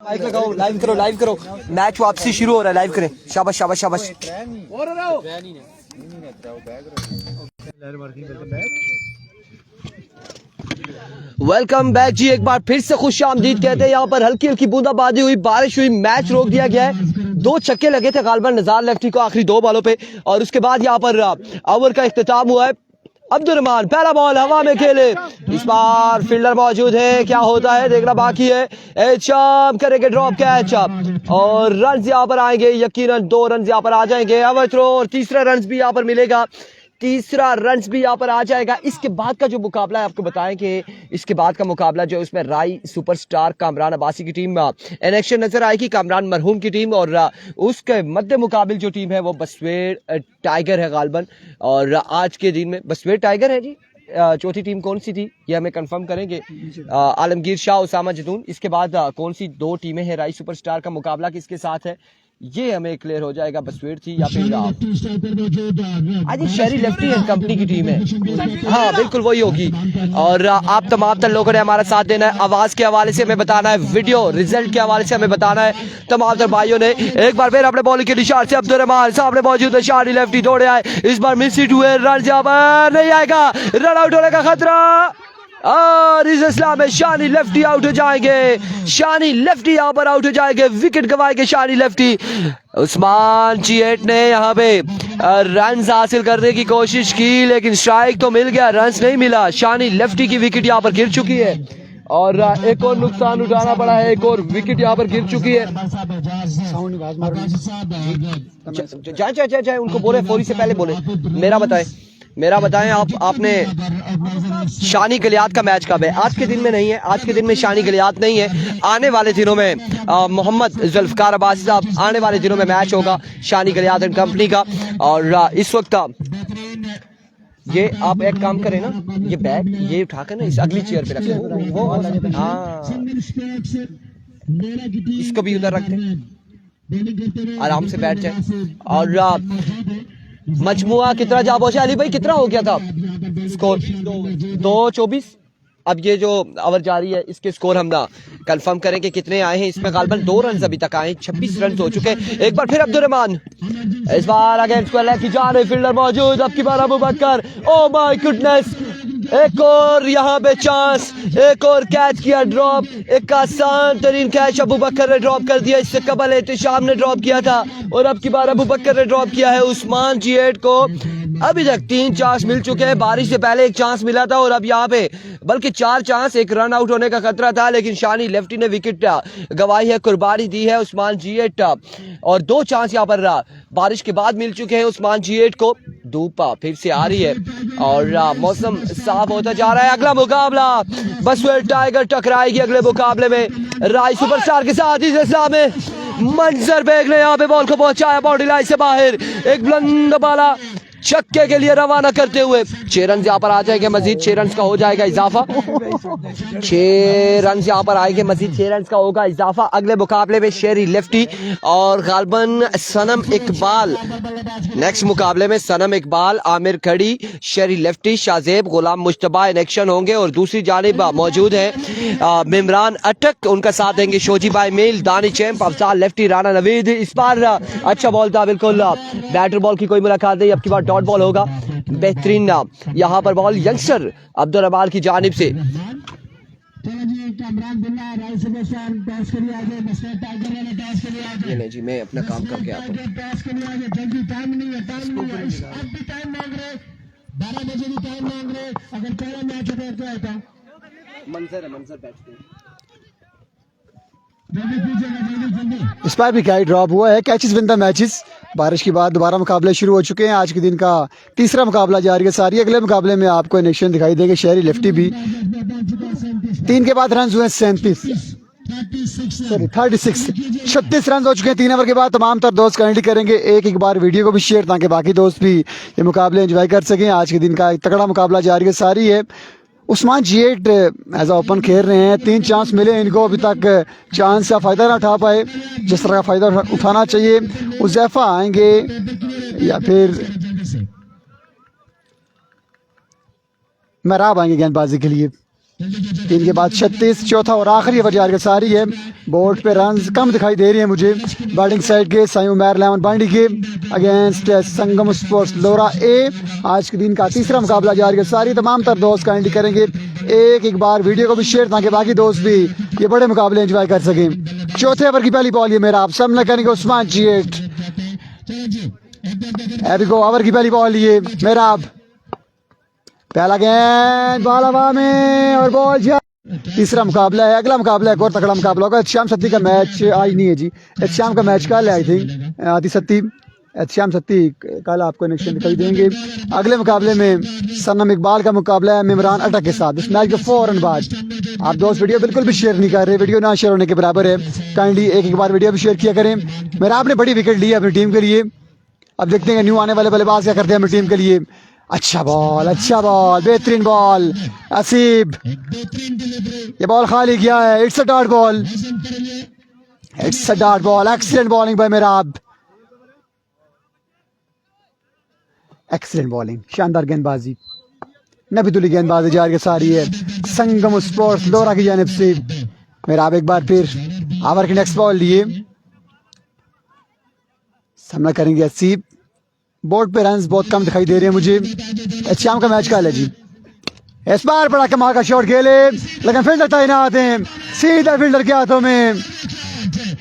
Like लगाओ, live करो। Match वापसी शुरू हो रहा है, लाइव करें। शाबाश शाबाश शाबाश। वेलकम बैक जी, एक बार फिर से खुश आमदीद कहते हैं। यहाँ पर हल्की हल्की बूंदाबांदी हुई, बारिश हुई, मैच रोक दिया गया है। 2 छक्के लगे थे गालिबन नज़ार लेफ्टी को आखिरी 2 बॉलों पे, और उसके बाद यहाँ पर ओवर का इख्तिताम हुआ है। अब्दुर्रहमान पहला बॉल हवा में खेले, इस बार फील्डर मौजूद है, क्या होता है देखना बाकी है। एचम करेंगे ड्रॉप कैच और रन यहाँ पर आएंगे, यकीनन 2 रन यहाँ पर आ जाएंगे। ओवर थ्रो और तीसरा रन भी यहाँ पर मिलेगा, तीसरा रन भी यहाँ पर आ जाएगा। इसके बाद का जो मुकाबला है आपको बताएं कि इसके बाद का मुकाबला जो उसमें राई सुपरस्टार कामरान अब्बासी की टीम इन एक्शन नजर आएगी, कामरान मरहूम की टीम, और उसके मद्दे मुकाबिल जो टीम है वो बसवेड़ टाइगर है गालिबन। और आज के दिन में बसवेड़ टाइगर है जी। चौथी टीम कौन सी थी ये हमें कंफर्म करेंगे। आलमगीर शाह, उसामा जदून। इसके बाद कौन सी 2 टीमें हैं, राई सुपरस्टार का मुकाबला किसके साथ है ये हमें क्लियर हो जाएगा। बसवेड़ थी या फिर आज शहरी लेफ्टी एंड कंपनी की टीम है, हाँ बिल्कुल वही होगी। और आप तमाम लोगों ने हमारा साथ देना है, आवाज के हवाले से हमें बताना है, वीडियो रिजल्ट के हवाले से हमें बताना है। तमाम भाइयों ने एक बार फिर अपने बॉलिंग के निशान से अब्दुर्रहमान सामने मौजूद है, शहरी लेफ्टी दौड़े आए, इस बार मिस हिट हुए, रन यहाँ पर नहीं आएगा, रन आउट होने का खतरा। और इस इस्लाम में शानी लेफ्टी आउट हो जाएंगे, शानी लेफ्टी यहाँ पर आउट हो जाएंगे, विकेट गवाएंगे शानी लेफ्टी। उस्मान चिएट ने यहाँ पे रन हासिल करने की कोशिश की, लेकिन स्ट्राइक तो मिल गया, रन नहीं मिला। शानी लेफ्टी की विकेट यहाँ पर गिर चुकी है और एक और नुकसान उठाना पड़ा है, एक और विकेट यहाँ पर गिर चुकी है। जाए उनको बोले फौरी से पहले बोले। मेरा बताएं आपने शानी गलियात का मैच कब है? आज के दिन में नहीं है, आज के दिन में शानी गलियात नहीं है, आने वाले दिनों में मोहम्मद जुल्फकार अब्बासी साहब, आने वाले दिनों में मैच होगा शानी गलियात एंड कंपनी का। और इस वक्त ये आप एक काम करें ना, ये बैग ये उठाकर ना इस अगली चेयर पे रखें, वो हाँ इसको भी उधर रख दें, आराम से बैठ जाए। और मजमुआ कितना जा पहुंचा अली भाई, कितना हो गया था स्कोर? 2-24। अब ये जो ओवर जारी है इसके स्कोर हम ना कंफर्म करें कि कितने आए हैं। इसमें गालिबन 2 रन अभी तक आए, 26 रन हो चुके हैं। एक बार फिर अब्दुर्रहमान, इस बार अगेंस्ट को लेके जा रहे, फील्डर मौजूद, अब की बार अबू बकर, ओ माय गुडनेस, एक और यहाँ पे चांस, एक और कैच किया ड्रॉप, एक आसान तरीन कैच अबू बकर ने ड्रॉप कर दिया। इससे कबल एहतिशाम ने ड्रॉप किया था और अब की बार अबू बकर ने ड्रॉप किया है। उस्मान चिएट को अभी तक 3 चांस मिल चुके हैं, बारिश से पहले 1 चांस मिला था और अब यहाँ पे बल्कि 4 चांस, 1 रन आउट होने का खतरा था, लेकिन शानी लेफ्टी ने विकेट गवाई है, कुर्बानी दी है उस्मान चिएट। और 2 चांस यहाँ पर बारिश के बाद मिल चुके हैं उस्मान चिएट को। धूप फिर से आ रही है और मौसम साफ होता जा रहा है। अगला मुकाबला बसवेड़ टाइगर टकराएगी अगले मुकाबले में राय सुपरस्टार के साथ। इस इस्लाम में मंजर बेग ने यहाँ पे बॉल को पहुंचाया बाउंड्री लाइन से बाहर, एक बुलंद बाला छक्के के लिए रवाना करते हुए 6 रन यहाँ पर आ जाएंगे, मजीद 6 रन का हो जाएगा इजाफा। 6 रन यहाँ पर आएंगे, मजीद 6 रन का होगा इजाफा। अगले मुकाबले में शेरी लेफ्टी और गालिबन सनम इकबाल, नेक्स्ट मुकाबले में सनम इकबाल, आमिर खड़ी, शेरी lefty, Shahzeb, Ghulam Mushtaba in action होंगे। और दूसरी जानिब मौजूद है मिमरान अटक, उनका साथ देंगे शोजी बाई मेल, दानी चैंप, अफजाल लेफ्टी, राना नवीद। इस बार अच्छा बॉल था, बिल्कुल बैटर बॉल की कोई मुलाकात नहीं, अब की बार डॉट बॉल होगा। बेहतरीन यहाँ पर बॉल यंगस्टर अब्दुर्रहमान की जानिब से। ये नहीं जी, मैं अपना काम करके आता हूँ। मंजर बैठते हैं। इस बार भी क्या ड्रॉप हुआ है, कैचेस विन द मैचेस। बारिश के बाद दोबारा मुकाबले शुरू हो चुके हैं, आज के दिन का तीसरा मुकाबला जारी है सारी। अगले मुकाबले में आपको एक्शन दिखाई देंगे, शहरी लेफ्टी भी 3 के बाद रन हुए 36 36 रन हो चुके हैं 3 ओवर के बाद। तमाम तर दोस्त काइंडली करेंगे एक बार वीडियो को भी शेयर, ताकि बाकी दोस्त भी ये मुकाबले एंजॉय कर सकें। आज के दिन का एक तगड़ा मुकाबला जारी है सारी है। उस्मान चिएट एज ओपन खेल रहे हैं, 3 चांस मिले इनको, अभी तक चांस का फ़ायदा ना उठा पाए, जिस तरह का फ़ायदा उठाना चाहिए। उज़ैफ़ा आएंगे या फिर महराब आएंगे गेंदबाजी के लिए। 3 के बाद 36, चौथा और आखिरी ओवर जारी सारी है। बोर्ड पे रन्स कम दिखाई दे रही है मुझे बैटिंग साइड के साई उमर लेमन बांडी के अगेंस्ट संगम स्पोर्ट्स लोरा ए। आज के दिन का तीसरा मुकाबला जारी है सारी। तमाम तर दोस्त काइंडली करेंगे एक बार वीडियो को भी शेयर ताकि बाकी दोस्त भी ये बड़े मुकाबले एंजॉय कर सकें। चौथे ओवर की पहली बॉल ये मेरा आप सामना करेंगे उस्मान जी8। ओवर की पहली बॉल ये मेरा आप पहला गेंद बॉल हवा में और बॉल जा। तीसरा मुकाबला है, अगला मुकाबला है और तगड़ा मुकाबला होगा। श्याम सत्ती का मैच आज नहीं है जी, श्याम का मैच कल है आई थिंक। आदि सत्ती श्याम सत्ती कल आपको कनेक्शन दिखाई देंगे। अगले मुकाबले में सनम इकबाल का मुकाबला है इमरान अटक के साथ। इस मैच के फौरन बाद आप दोस्त वीडियो बिल्कुल भी शेयर नहीं कर रहे, वीडियो ना शेयर होने के बराबर है। काइंडली एक बार वीडियो भी शेयर किया करें। मेरा आपने बड़ी विकेट ली है अपनी टीम के लिए। अब देखते हैं न्यू आने वाले बल्लेबाज क्या करते हैं अपनी टीम के लिए। अच्छा बॉल, बेहतरीन बॉल असीब। ये बॉल खाली किया है। It's a dot ball, excellent bowling bye मेरा आप, एक्सीलेंट बॉलिंग, शानदार गेंदबाजी, नबीतुली गेंदबाजी जारी के सारी है संगम स्पोर्ट्स लोरा की जानिब से। मेरा आप एक बार फिर ओवर की नेक्स्ट बॉल लिए सामना करेंगे असीब। बोर्ड पे रन्स बहुत कम दिखाई दे रहे हैं मुझे। शाम का मैच कल है जी। इस बार बड़ा कमाल का शॉट खेले लेकिन फील्डर तैनात हैं, सीधा फील्डर के हाथों में।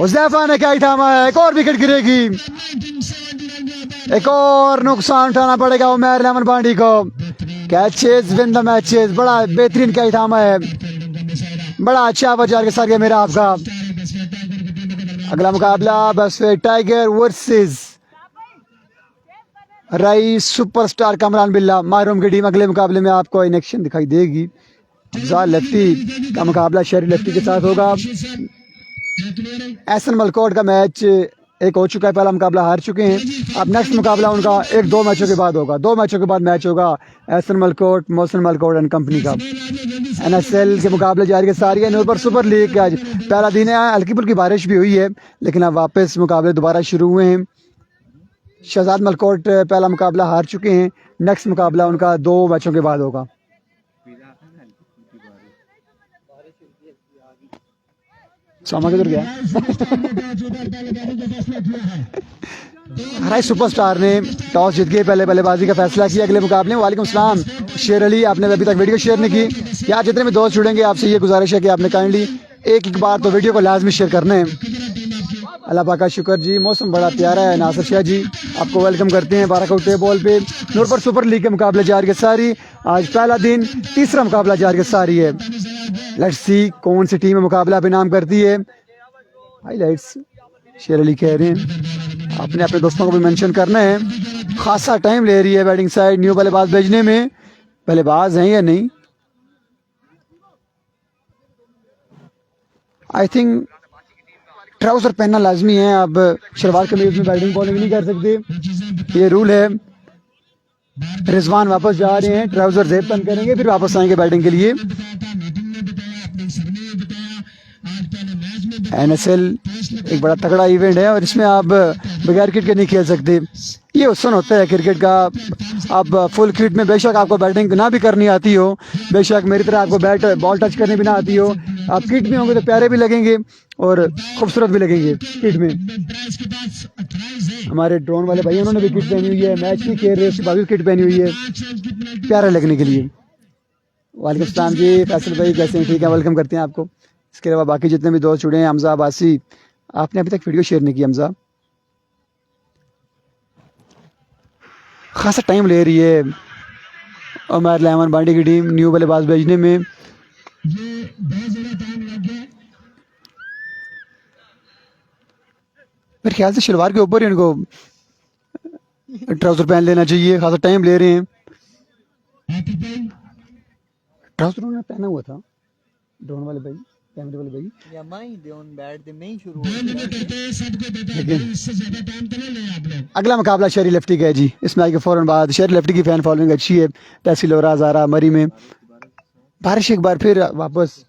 हुज़ैफा ने क्या ही थामा है, एक और विकेट गिरेगी, एक और नुकसान उठाना पड़ेगा उमर लेमन बांडी को। कैचेस विन द मैचेस, बड़ा बेहतरीन क्या ही थामा है, बड़ा अच्छा बाजार के साथ मेरा आपका। अगला मुकाबला बस टाइगर वर्सेस राई सुपरस्टार कमरान बिल्ला माहरूम की टीम। अगले मुकाबले में आपको इन एक्शन दिखाई देगी। अफजाल लेफ्टी का मुकाबला शहरी लेफ्टी के साथ होगा। एहसन मलकोट का मैच एक हो चुका है, पहला मुकाबला हार चुके हैं। अब नेक्स्ट मुकाबला उनका 1-2 मैचों के बाद होगा। 2 मैचों के बाद मैच होगा एहसन मलकोट, मोहसिन मलकोट एंड कंपनी का। NSL के मुकाबले जारी के सारी है। नूरपुर सुपर लीग का आज पहला दिन है। हल्की फुल्की बारिश भी हुई है लेकिन अब वापस मुकाबले दोबारा शुरू हुए हैं। शहजाद मलकोट पहला मुकाबला हार चुके हैं। नेक्स्ट मुकाबला उनका 2 मैचों के बाद होगा। सामा किधर गया? राई सुपरस्टार ने टॉस जीत के पहले बल्लेबाजी का फैसला किया अगले मुकाबले में। वालेकुम सलाम शेर अली, आपने अभी तक वीडियो शेयर नहीं की। यार जितने भी दोस्त जुड़ेंगे आपसे ये गुजारिश है कि आपने काइंडली एक बार तो वीडियो को लाजमी शेयर करना है। अल्लाह पाक का शुक्र जी, मौसम बड़ा प्यारा है। नासिर शाह जी आपको वेलकम करते हैं बाराकौटे बॉल पे। नूरपुर सुपर लीग के मुकाबले जारी के सारी। आज पहला दिन, तीसरा मुकाबला जारी के सारी है। लेट्स सी कौन सी टीम मुकाबला पे नाम करती है। हाईलाइट्स शेर अली कह रहे हैं आपने अपने दोस्तों को भी मेंशन करना है। खासा टाइम ले रही है बैटिंग साइड न्यू बल्लेबाज भेजने में। बल्लेबाज हैं या नहीं, आई थिंक ट्राउजर पहनना लाजमी है। अब शलवार कमीज में बैटिंग बॉलिंग नहीं कर सकते, ये रूल है। रिजवान वापस जा रहे हैं, ट्राउजर जेब बंद करेंगे फिर वापस आएंगे बैटिंग के लिए। NSL एक बड़ा तगड़ा इवेंट है और इसमें आप बगैर किट के नहीं खेल सकते। ये हुस्न होता है क्रिकेट का। अब फुल किट में बेशक आपको बैटिंग ना भी करनी आती हो, बेशक मेरी तरह आपको बैट बॉल टच करनी भी ना आती हो, आप किट में होंगे तो प्यारे भी लगेंगे और खूबसूरत भी लगेंगे किट में। हमारे ड्रोन वाले भाई उन्होंने भी किट पहनी हुई है, मैच नहीं खेल रहे उसके बाद भी किट पहनी हुई है प्यारा लगने के लिए। वालेकुम सलाम जी फैसल भाई, कैसे हैं? ठीक है, वेलकम करते हैं आपको। इसके अलावा बाकी जितने भी दोस्त जुड़े हैं, हमजा अब्बासी, आपने अभी तक वीडियो शेयर नहीं की हमजा, खासा टाइम ले रही है उमर लेमन बांडी की टीम न्यू बल्लेबाज भेजने में। मेरे ख्याल से शलवार के ऊपर ही इनको ट्राउजर पहन लेना चाहिए, खासा टाइम ले रहे हैं। ट्राउजर उन्होंने पहना हुआ था ड्रोन वाले भाई, कैमरे वाले भाई, या माई दोन बैट दे नहीं शुरू अगला मुकाबला शहरी लेफ्टी का है जी। इस मैच के फौरन बाद शहरी लेफ्टी की फैन फॉलोइंग अच्छी है। तहसील और ज़ारा मरी में बारिश एक बार फिर वापस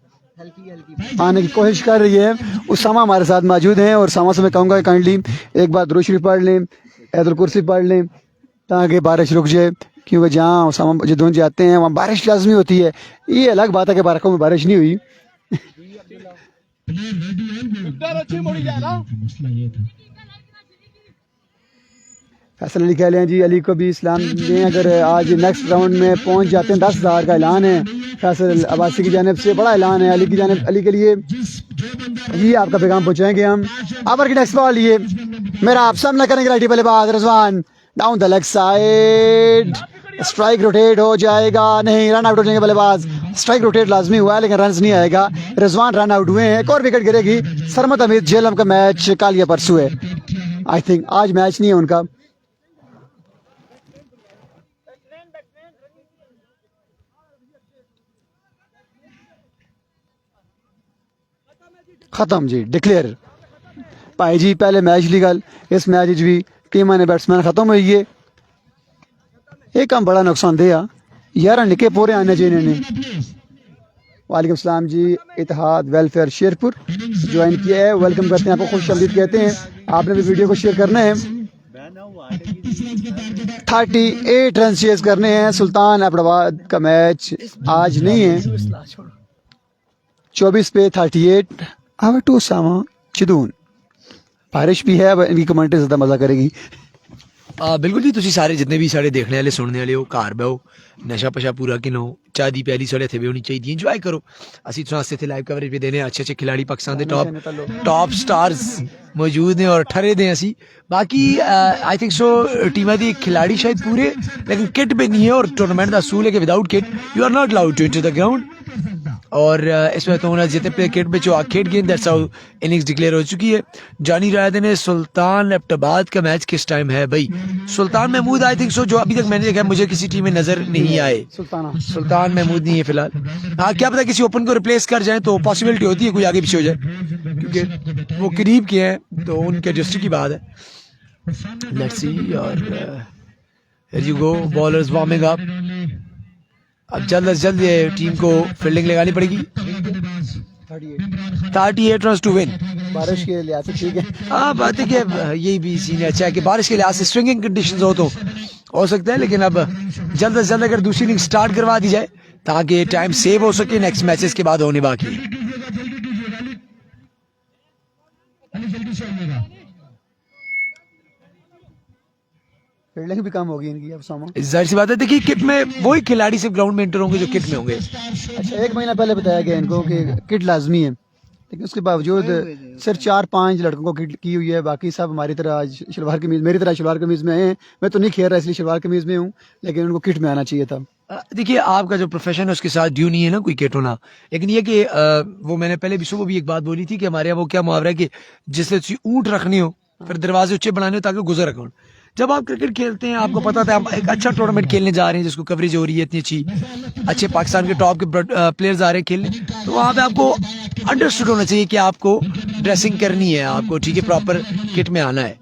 आने की कोशिश कर रही है। उसामा हमारे साथ मौजूद हैं और सामा से मैं कहूँगा काइंडली एक बार दुरूद शरीफ पढ़ लें, ऐतुल कुर्सी पढ़ लें ताकि बारिश रुक जाए। क्योंकि जहाँ उसामा जदोन जाते हैं वहाँ बारिश लाजमी होती है। ये अलग बात है कि बारकों में बारिश नहीं हुई। फैसल अली कह लें जी, अली को भी इस्लाम दें। अगर आज नेक्स्ट राउंड में पहुंच जाते हैं 10,000 का ऐलान है फैसल अब्बासी की जानिब से, बड़ा ऐलान है अली की जानिब, अली के लिए ये आपका पैगाम पहुंचाएंगे हम। आवर की नेक्स्ट बॉल, ये मेरा आप सामना करेंगे राइटी बल्लेबाज Rizwan, down the leg side, strike rotate हो जाएगा, नहीं रन आउट हो जाएंगे बल्लेबाज। स्ट्राइक रोटेट लाजमी हुआ है लेकिन रन नहीं आएगा। रिजवान रन आउट हुए हैं, एक और विकेट गिरेगी। सरमत अमीर झेलम का मैच कल या परसों है, आई थिंक आज मैच नहीं है उनका। खत्म जी, डिक्लेयर भाई जी। पहले मैच ली गल, इस मैच भी टीम ने बैट्समैन खत्म हुई है। एक काम बड़ा नुकसानदेह 11 निके पूरे आने चाहिए इन्हें। वालेकुम सलाम जी, इतिहाद वेलफेयर शेरपुर ज्वाइन किया है, वेलकम करते हैं आपको, खुश आमदीद कहते हैं। आपने भी वीडियो को शेयर करना है। 38 रन चेज करने हैं। सुल्तान अब्बाद का मैच आज नहीं है, 24 पे 38। अब टू सामा चिदून, बारिश भी है, इनकी कमेंट्री ज्यादा मजा करेगी। बिल्कुल जी, तुसी सारे जितने भी सारे देखने वाले सुनने वाले हो घर बहो, नशा पशा पूरा किनो, चाह दी प्याली साढ़े इत्थे भी होनी चाहिए, इंजॉय करो। असी तुहां इत्थे लाइव कवरेज भी देने, अच्छे अच्छे खिलाड़ी पाकिस्तान के टॉप स्टार्स मौजूद ने और ठरे दे असी। बाकी आई थिंक सो टीमां दी खिलाड़ी शायद पूरे, लेकिन किट पे नहीं है, और टूर्नामेंट का असूल है कि without kit you are not allowed to enter the ground. और इसमें तो उन्हें जितने प्लेयर किट में खेड गेंद दैट्स हाउ इनिंग्स डिक्लेयर हो चुकी है। जानी रायदे ने सुल्तान एबटाबाद का मैच किस टाइम है भाई? सुल्तान महमूद आई थिंक सो, जो अभी तक मैंने देखा मुझे किसी टीम में नजर नहीं आए। सुल्तान महमूद नहीं है फिलहाल। हाँ, क्या पता किसी ओपन को रिप्लेस कर जाए तो पॉसिबिलिटी होती है कोई आगे पीछे हो जाए, क्योंकि वो करीब के हैं तो उनके डिस्ट्रिक्ट की बात है। Let's see. और here you go, bowlers warming up. अब जल्द से जल्द ये टीम को फील्डिंग लगानी पड़ेगी। 38 रन टू विन। बारिश के लिहाज से ठीक है। हाँ, बात है कि यही भी सीन अच्छा है कि बारिश के लिहाज से स्विंगिंग कंडीशंस हो सकते हैं, लेकिन अब जल्द से जल्द अगर दूसरी इनिंग स्टार्ट करवा दी जाए ताकि टाइम सेव हो सके नेक्स्ट मैचेस के बाद होने बाकी है। फील्डिंग भी कम होगी इनकी अब सामा। जाहिर सी बात है, देखिए किट में वही खिलाड़ी सिर्फ ग्राउंड में एंटर होंगे जो किट में होंगे। अच्छा, 1 महीना पहले बताया गया इनको कि किट लाजमी है, लेकिन उसके बावजूद सिर्फ 4-5 लड़कों को किट की हुई है। बाकी सब हमारी तरह आज शलवार कमीज, मेरी तरह शलवार कमीज में आए हैं। मैं तो नहीं खेल रहा इसलिए शलवार कमीज में हूँ, लेकिन उनको किट में आना चाहिए था। देखिए, आपका जो प्रोफेशन है उसके साथ ड्यू नहीं है ना कोई किट होना, लेकिन ये कि वो मैंने पहले भी सुबह भी एक बात बोली थी कि हमारे यहाँ वो क्या मुहावरा है कि जिससे ऊँट रखनी हो फिर दरवाजे ऊंचे बनाने हो ताकि गुजर रखो। जब आप क्रिकेट खेलते हैं आपको पता था आप एक अच्छा टूर्नामेंट खेलने जा रहे हैं जिसको कवरेज हो रही है इतनी अच्छी, अच्छे पाकिस्तान के टॉप के प्लेयर्स आ रहे हैं खेलने, तो वहाँ पे आपको अंडरस्टूड होना चाहिए कि आपको ड्रेसिंग करनी है, आपको ठीक है प्रॉपर किट में आना है।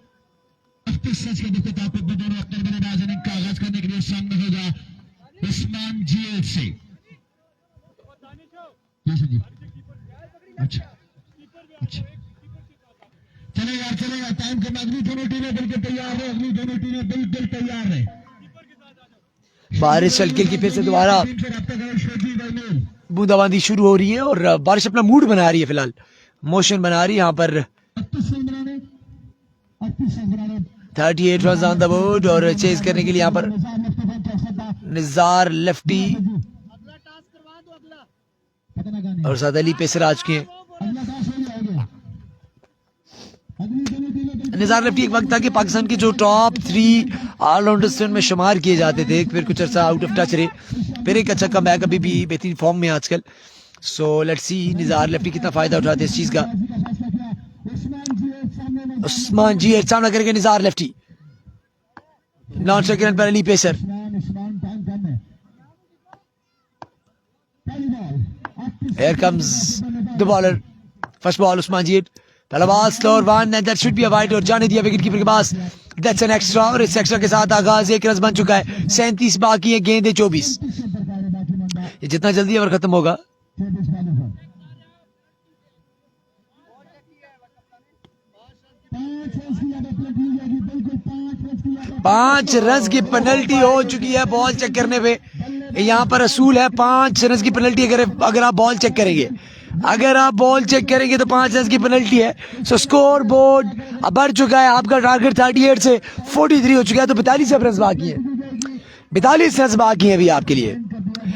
चलेगा टाइम के अगली दोनों टीमें बिल्कुल तैयार है, अगली दोनों टीमें बिल्कुल तैयार है। बारिश हल्की की फिर से दोबारा बूंदाबांदी शुरू हो रही है और बारिश अपना मूड बना रही है, फिलहाल मोशन बना रही है यहाँ पर। 38 रन ऑन द बोर्ड और चेज करने के लिए यहाँ पर निजार लेफ्टी और साथ अली पेसर आ चुके हैं। निजार लेफ्टी एक वक्त था कि पाकिस्तान के जो टॉप 3 ऑलराउंडर्स में शुमार किए जाते थे, फिर कुछ अर्सा आउट ऑफ टच रहे, फिर एक अच्छा कमबैक, अभी भी बेहतरीन फॉर्म में आजकल। So let's see Nizar lefty कितना फायदा उठाते हैं इस चीज का। उस्मान जी सामना करेंगे Nizar lefty, non strike run पर Ali Pesar. Here comes the bowler. First ball Usman ji, पहला ball slower one and that should be a wide और जाने दिया विकेट कीपर के पास। दैट्स एन एक्स्ट्रा और इस एक्स्ट्रा के साथ आगाज 1 रन बन चुका है। 37 बाकी है, गेंदे 24। ये जितना जल्दी ओवर खत्म होगा 5 रन की पेनल्टी हो चुकी है बॉल चेक करने पे। यहाँ पर असूल है 5 रन की पेनल्टी अगर आप बॉल चेक करेंगे, अगर आप बॉल चेक करेंगे तो 5 रन की पेनल्टी है। सो स्कोर बोर्ड अब बढ़ चुका है, आपका टारगेट 38 से 43 हो चुका है, तो 42 रन बाकी है, 42 रन बाकी है अभी आपके लिए।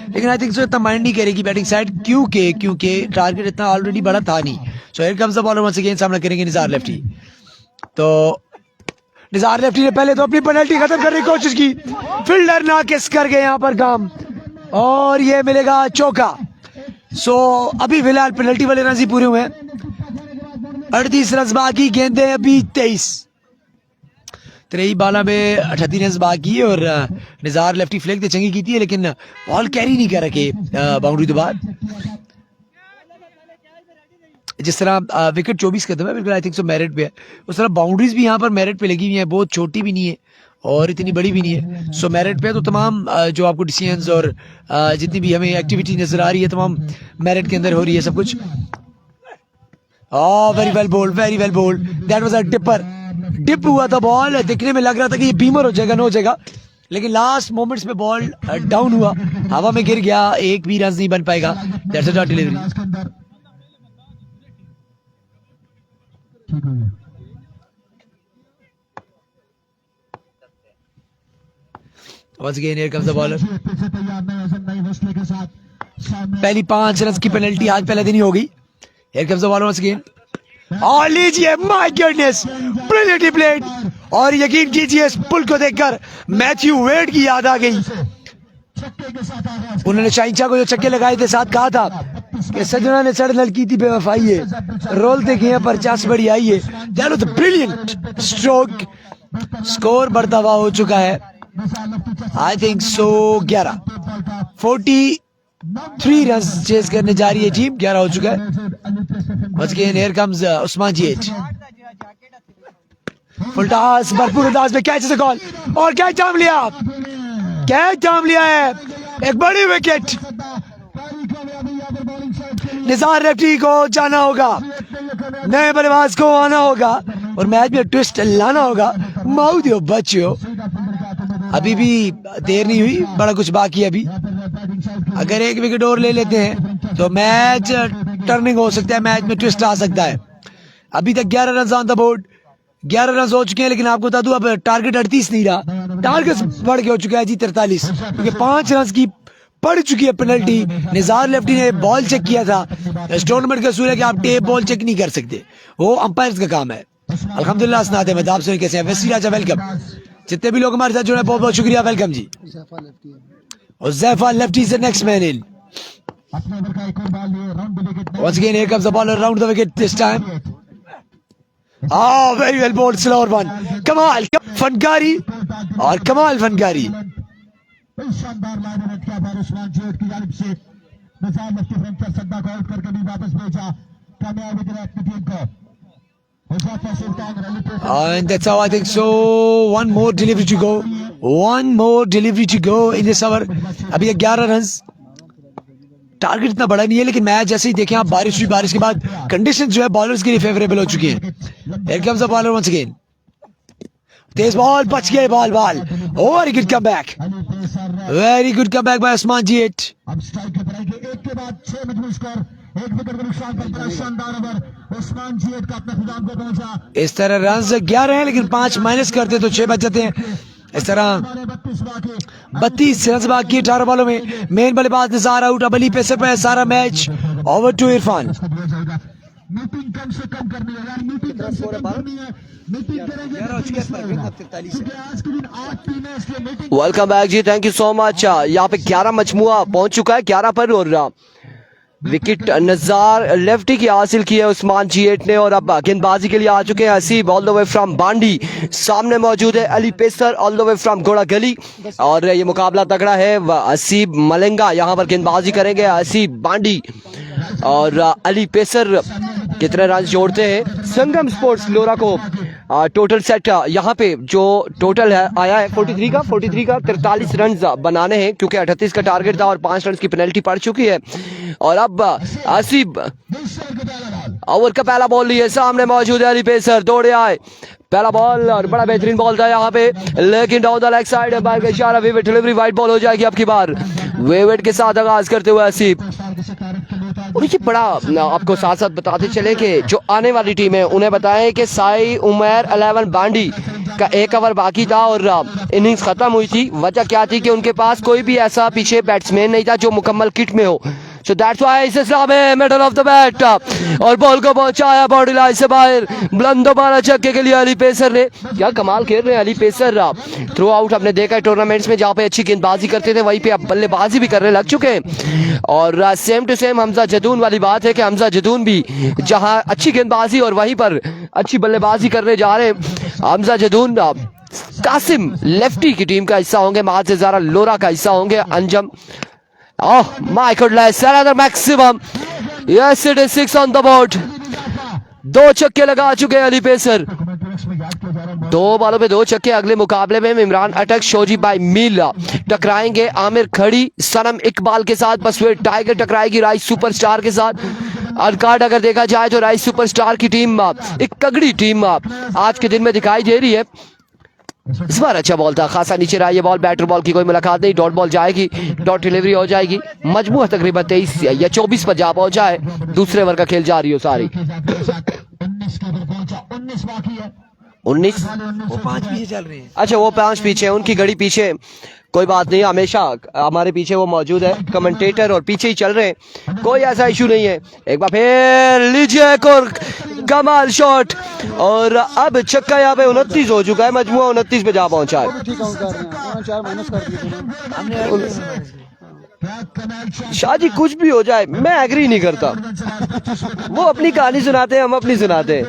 लेकिन आई थिंक सो इतना माइंड नहीं करेगी बैटिंग साइड, क्योंकि टारगेट इतना ऑलरेडी बड़ा था नहीं। So here comes the bowler once again, सामना करेंगे निज़ार लेफ्टी। तो निज़ार लेफ्टी ने पहले तो अपनी पेनल्टी खत्म करने की कोशिश की, फील्डर नाकिस कर गए यहाँ पर काम, और ये मिलेगा चौका। सो अभी फिलहाल पेनल्टी वाले रन ही पूरे हुए हैं, 38 रन बाकी, गेंदे अभी 23, 3 बाला में 38 रन बाकी है। और निज़ार लेफ्टी फ्लेक तो चंगी की थी, लेकिन बॉल कैरी नहीं कर रखे बाउंड्री के बाद। जिस तरह विकेट 24 कदम है, बिल्कुल आई थिंक सो मेरिट पे है, उस तरह बाउंड्रीज भी यहाँ पर मेरिट पे लगी हुई हैं, बहुत छोटी भी नहीं है और इतनी बड़ी भी नहीं है। सो मेरिट पे तो तमाम जो आपको डिसीजंस और जितनी भी हमें एक्टिविटी नजर आ रही है, तमाम मेरिट के अंदर हो रही है सब कुछ। Very well bowled, very well bowled, that was a dipper, dip हुआ था बॉल, दिखने में लग रहा था कि ये बीमर हो जाएगा, नो जाएगा, लेकिन लास्ट मोमेंट्स में बॉल डाउन हुआ, हवा में गिर गया, एक भी रन नहीं बन पाएगा। That's a dot delivery. Once again here comes the bowler. पहली 5 रन की पेनल्टी आज पहले दिन ही हो गई। Here comes the bowler once again. और लीजिए, माय गॉडनेस, ब्रिलियंटली प्लेड। और यकीन कीजिए इस पुल को देखकर मैथ्यू वेड की याद आ गई। उन्होंने शाइंचा को जो छक्के लगाए थे साथ कहा था कि सजना ने सड़ लड़की थी बेवफाई है, रोलते गए पर 50 बड़ी आई है। That was a brilliant stroke. Score बढ़ता हुआ हो चुका है, I think so 11, 43 run chase करने जा रही है टीम, 11 हो चुका है। Once again here comes Usman जीएट, फुल टॉस, भरपूर अंदाज में कैच से कॉल, और कैच थाम लिया, कैच थाम लिया है, एक बड़ी विकेट। निज़ार लेफ्टी को जाना होगा, नए बल्लेबाज को आना होगा और मैच में ट्विस्ट लाना होगा। माऊ दियो बच्चों, अभी भी देर नहीं हुई, बड़ा कुछ बाकी है अभी। अगर एक विकेट और ले लेते हैं तो मैच टर्निंग हो सकता है, मैच में ट्विस्ट आ सकता है। अभी तक 11 run on the board, 11 run हो चुके हैं, लेकिन आपको बता दूं अब टारगेट 38 नहीं रहा, टारगेट बढ़ के हो चुका है जी 43, क्योंकि 5 रन की पड़ चुकी है पेनल्टी। निज़ार लेफ्टी ने बॉल चेक किया था, इस टूर्नामेंट का असूल है कि आप टेप बॉल चेक नहीं कर सकते, वो अंपायर्स का काम है। अल्हम्दुलिल्लाह असनाद अहमद, आप सुनिए कैसे हैं? वैसी राजा वेलकम, जितने भी लोग हमारे साथ जुड़े बहुत बहुत शुक्रिया, वेलकम जी। और Zaifa lefty is the next man in. Once again here comes the ball around the wicket this time. Oh, very well bowled, slower one. कमाल फनकारी और कमाल फनकारी। शानदार लाइनमेंट किया था उस्मान जीएट की जानिब से, निज़ार लेफ्टी फ्रंट पर सद्दा को आउट करके भी वापस भेजा, कामयाबी दिलाई अपनी टीम को। And that's how I think so. One more delivery to go. One more delivery to go in this over. अभी 11 रन, टारगेट इतना बड़ा नहीं है, लेकिन मैच जैसे ही देखें आप, बारिश हुई, बारिश के बाद कंडीशन जो है बॉलर्स के लिए फेवरेबल हो चुकी है। Here comes the bowler once again. तेज बॉल, बच गए ball, very good come back, very good come back by Usman जीएट। अब स्ट्राइक के पड़ेगी, एक के बाद 6 मजबूत स्कोर, एक विकेट के नुकसान पर बड़ा शानदार ओवर उस्मान जीएट का अपने खुदाम को पहुंचा। इस तरह रन 11 हैं, लेकिन 5 माइनस करते तो 6 बच जाते हैं। इस तरह 32 रन बाकी 18 बॉलों में। मेन बल्लेबाज निज़ार आउट, अब अली पेसर पे सारा match. Over to Irfan. Meeting कम से कम करनी है यार, मीटिंग कम से कम करनी है, मीटिंग करेंगे क्योंकि आज के दिन 8 टीम है, इसलिए मीटिंग। वेलकम बैक जी, थैंक यू सो मच। यहाँ पे 11 मजमुआ पहुंच चुका है, 11 पर, और विकेट निज़ार लेफ्टी की हासिल की है उस्मान जीएट ने, और अब गेंदबाजी के लिए आ चुके हैं Haseeb all the way from Bandi. सामने मौजूद है Ali Pesar all the way from Ghoda Gali, और ये मुकाबला तगड़ा है। हसीब मलंगा यहाँ पर गेंदबाजी करेंगे, हसीब बांडी और अली पेसर कितने रन जोड़ते हैं। संगम स्पोर्ट्स लोरा को टोटल सेट यहाँ पे जो टोटल है आया है 43 का 43 रन बनाने हैं, क्योंकि 38 का टारगेट था और 5 रन की पेनल्टी पड़ चुकी है। और अब हसीब ओवर का पहला बॉल लिए, सामने मौजूद है अली पेसर, दौड़े आए, पहला बॉल और बड़ा बेहतरीन बॉल था यहाँ पे, लेकिन डाउन द लेग साइड बाहर का इशारा, विविड डिलीवरी, वाइड बॉल हो जाएगी अब की बार। विविड के साथ आगाज करते हुए आसिफ। और ये बड़ा आपको साथ साथ बताते चले कि जो आने वाली टीम है उन्हें बताएं कि साई उमर 11 बांडी का 1 ओवर बाकी था और इनिंग्स खत्म हुई थी। वजह क्या थी कि उनके पास कोई भी ऐसा पीछे बैट्समैन नहीं था जो मुकम्मल किट में हो। सो दैट्स व्हाई इस इस्लाम है मिडल ऑफ द बैट और बॉल को पहुंचाया बाउंड्री लाइन से बाहर। बुलंद दोबारा छक्के के लिए अली पेसर ने, क्या कमाल खेल रहे हैं अली पेसर। थ्रू आउट हमने देखा है टूर्नामेंट्स में जहाँ पे अच्छी गेंदबाजी करते थे वहीं पे अब बल्लेबाजी भी करने लग चुके हैं। और same to same Hamza Jadoon वाली बात है कि हमजा जदून भी जहाँ अच्छी गेंदबाजी और वहीं पर अच्छी बल्लेबाजी करने जा रहे हैं। हमजा जदून कासिम लेफ्टी की टीम का हिस्सा होंगे, माज ज़ारा लोरा का हिस्सा होंगे। Anjum Oh my goodness, another maximum. Yes, it is 6 on the board. 2 छक्के लगा चुके हैं अली पेसर। 2 बॉलों पे 2 छक्के। अगले मुकाबले में इमरान अटक, शोजी बाई मील टकराएंगे आमिर खड़ी, सनम इकबाल के साथ। बसवेट टाइगर टकराएगी राइस सुपरस्टार के साथ। अनकार्ड अगर देखा जाए तो राइस सुपरस्टार की टीम एक तगड़ी टीम आज के दिन में दिखाई दे रही है। इस बार अच्छा बॉल था, खासा नीचे रहा ये बॉल। बैटर बॉल की कोई मुलाकात नहीं, डॉट बॉल जाएगी, डॉट डिलीवरी हो जाएगी। मजमूआ तकरीबन 23 या 24 पर जा पहुंचा है। दूसरे ओवर का खेल जारी हो सारी। 19 वो 5 पीछे चल रहे हैं। अच्छा वो 5 पीछे, उनकी घड़ी पीछे, कोई बात नहीं, हमेशा हमारे पीछे वो मौजूद है कमेंटेटर और पीछे ही चल रहे हैं, कोई ऐसा इशू नहीं है। एक बार फिर लीजिए एक और कमाल शॉट और अब छक्का यहाँ पे 29 हो चुका है, मजमुआ 29 पे जा पहुंचा है। शाहजी कुछ भी हो जाए मैं एग्री नहीं करता, वो अपनी कहानी सुनाते हैं, हम अपनी सुनाते हैं।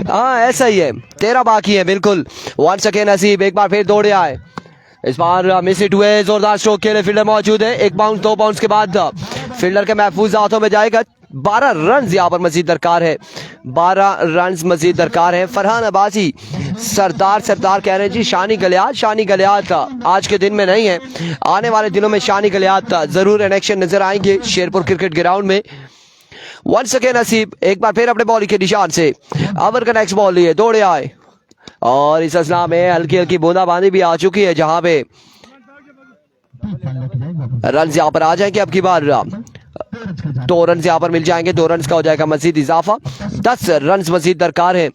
हाँ ऐसा ही है। 13 बाकी है बिल्कुल। वंस अगेन नसीब एक बार फिर दौड़े आए, इस बार मिस इट हुए। जोरदार स्ट्रोक के लिए फील्डर मौजूद है। 1 बाउंस 2 बाउंस के बाद फील्डर के महफूज हाथों में जाएगा। 12 रन यहाँ पर मजीद दरकार है, 12 रन मजीद दरकार है। फरहान अब्बासी सरदार कह रहे हैं जी। शानी गलियात आज के दिन में नहीं है, आने वाले दिनों में शानी गलियात जरूर इन एक्शन नजर आएंगे शेरपुर क्रिकेट ग्राउंड में। वंस अगेन नसीब एक बार फिर अपने बॉल के निशान से ओवर का नेक्स्ट बॉल लिए दौड़े आए और इस असला में हल्की हल्की बूंदाबांदी भी आ चुकी है, जहां पे रन यहाँ पर आ जाएंगे। अब की बार 2 रन यहाँ पर मिल जाएंगे, 2 रन का हो जाएगा मजीद इजाफा। 10 रन मजीद दरकार है।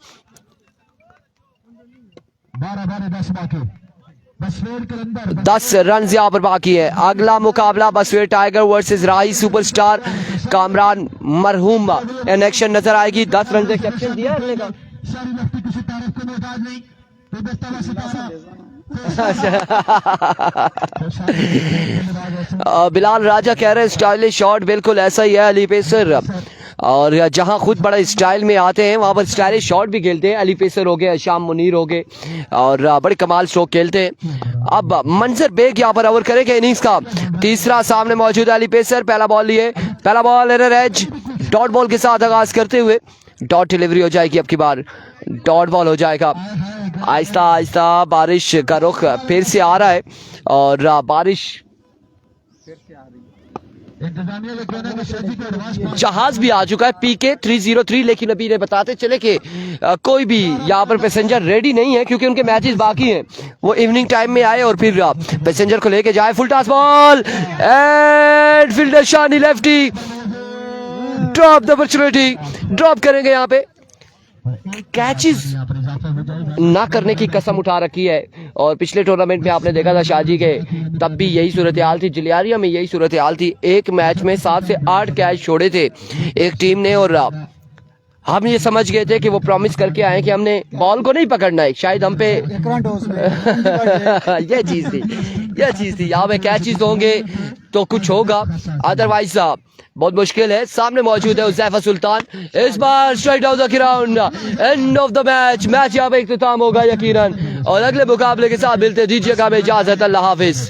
10 रन यहाँ पर बाकी है। अगला मुकाबला बसवेट टाइगर वर्सेस राही सुपरस्टार कामरान मरहूम इन एक्शन नजर आएगी। 10 रन से कैप्टन दिया अगले का। बिलाल राजा कह रहे हैं स्टाइलिश शॉट, बिल्कुल ऐसा ही है अली पेसर। और जहां खुद बड़ा स्टाइल में आते हैं वहां पर स्टाइलिश शॉट भी खेलते हैं। अली पेसर हो गए, शाम मुनीर हो गए और बड़े कमाल स्ट्रोक खेलते हैं। अब मंजर बेग यहाँ पर ओवर करेंगे इनिंग्स का तीसरा। सामने मौजूद है अली पेसर। पहला बॉल लिए, पहला ball error edge, dot ball के साथ आगाज करते हुए डॉट डिलीवरी हो जाएगी। अब की बार डॉट बॉल हो जाएगा। आहिस्ता आहिस्ता बारिश का रुख फिर से आ रहा है और बारिश जहाज भी आ चुका है PK 303, लेकिन अभी ने बताते चले कि कोई भी यहाँ पर पैसेंजर रेडी नहीं है क्योंकि उनके मैचेस बाकी हैं। वो इवनिंग टाइम में आए और फिर पैसेंजर को लेके जाए। Full toss ball and fielder Shani lefty drop the opportunity, drop करेंगे यहाँ पे। कैचेस ना करने की कसम उठा रखी है और पिछले टूर्नामेंट में आपने देखा था शाहजी के, तब भी यही सूरत हाल थी। जलियारिया में यही सूरत हाल थी। एक मैच में 7 से 8 कैच छोड़े थे एक टीम ने और हम ये समझ गए थे कि वो प्रॉमिस करके आए कि हमने बॉल को नहीं पकड़ना है, शायद हम पे ये चीज थी। यहाँ पे कैचेस होंगे तो कुछ होगा, अदरवाइज बहुत मुश्किल है। सामने मौजूद है उज़ैफा सुल्तान। इस बार strike down the ground, end of the match यहाँ पे इख्तिताम होगा यकीनन और अगले मुकाबले के साथ मिलते दीजिएगा हमें इजाजत। अल्लाह हाफिज।